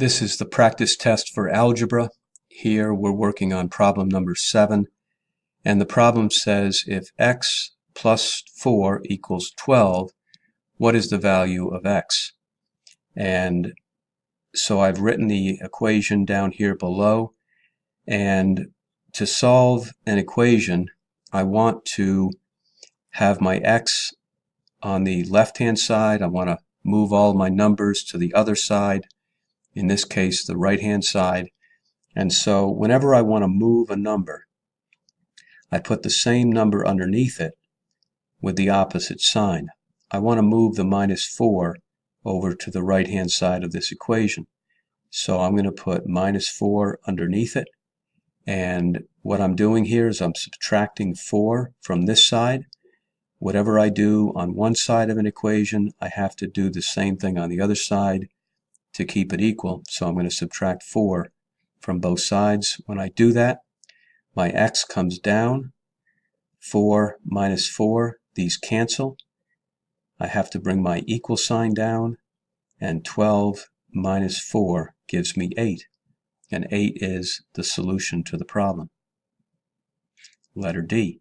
This is the practice test for algebra. Here we're working on problem number 7, and the problem says if x plus 4 equals 12, what is the value of x? And so I've written the equation down here below, and to solve an equation I want to have my x on the left-hand side. I want to move all my numbers to the other side, in this case the right-hand side. And so whenever I want to move a number, I put the same number underneath it with the opposite sign. I want to move the minus 4 over to the right-hand side of this equation. So I'm going to put minus 4 underneath it. And what I'm doing here is I'm subtracting 4 from this side. Whatever I do on one side of an equation, I have to do the same thing on the other side to keep it equal. So I'm going to subtract 4 from both sides. When I do that, my x comes down. 4 minus 4, these cancel. I have to bring my equal sign down, and 12 minus 4 gives me 8. And 8 is the solution to the problem. Letter D.